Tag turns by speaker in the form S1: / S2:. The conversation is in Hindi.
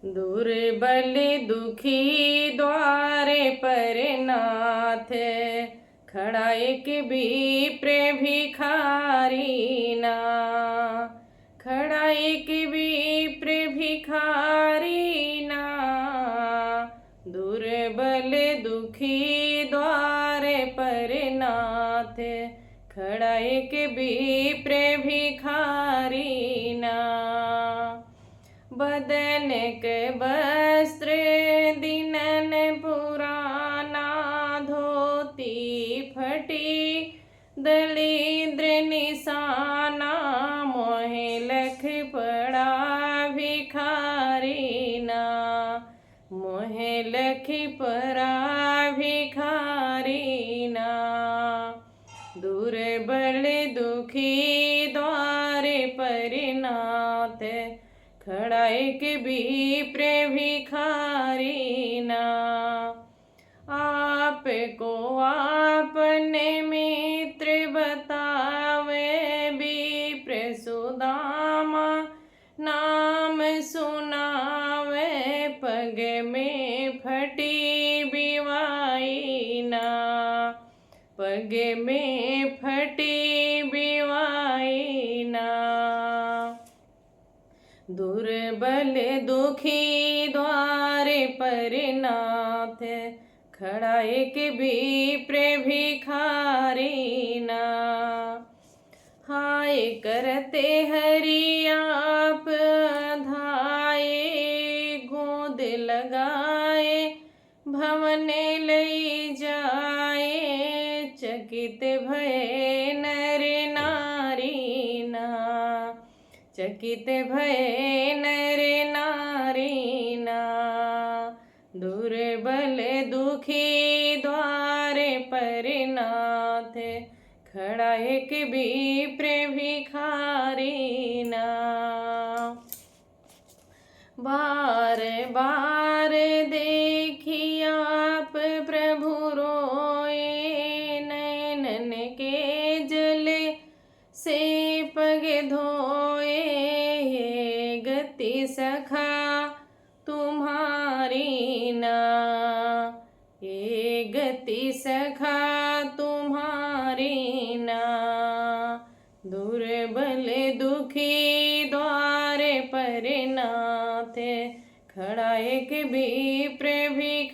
S1: दुर्बल दुखी द्वारे पर नाथ, खड़ा एक विप्र भिखारी ना। खड़ा एक विप्र भिखारी ना, दुर्बल दुखी द्वारे पर नाथ, खड़ा एक विप्र भिखारी ना। बदन के वस्त्र दिनन पुराना, धोती फटी दलिद्र निशाना, मोहे लख पड़ा भिखारी ना। मोहे लख पड़ा भिखारी ना, दुर्बल दुखी द्वारे पर नाथ, खड़ा एक विप्र भिखारी ना। आपको आपने मित्र बतावे, विप्र सुदामा नाम सुनावे, पग में फटी बिवाई ना। पग में फटी बिवाई ना, दुर्बल दुखी द्वारे पर नाथ, खड़ा एक विप्र भिखारी ना। हाय करते हरि आप धाये, गोद लगाए भवन लई जाए, चकित भय नर नारी ना। चकित भय नर नारी ना, दुर्बल दुखी द्वारे पर नाथ, खड़ा एक विप्र भिखारी ना। बार बार देखी आप प्रभु रोए, नैनन के जल से पग धोए, गति सखा तुम्हारी ना। ये गति सखा तुम्हारी ना, दुर्बल दुखी द्वारे पर नाथ, खड़ा एक विप्र भिखारी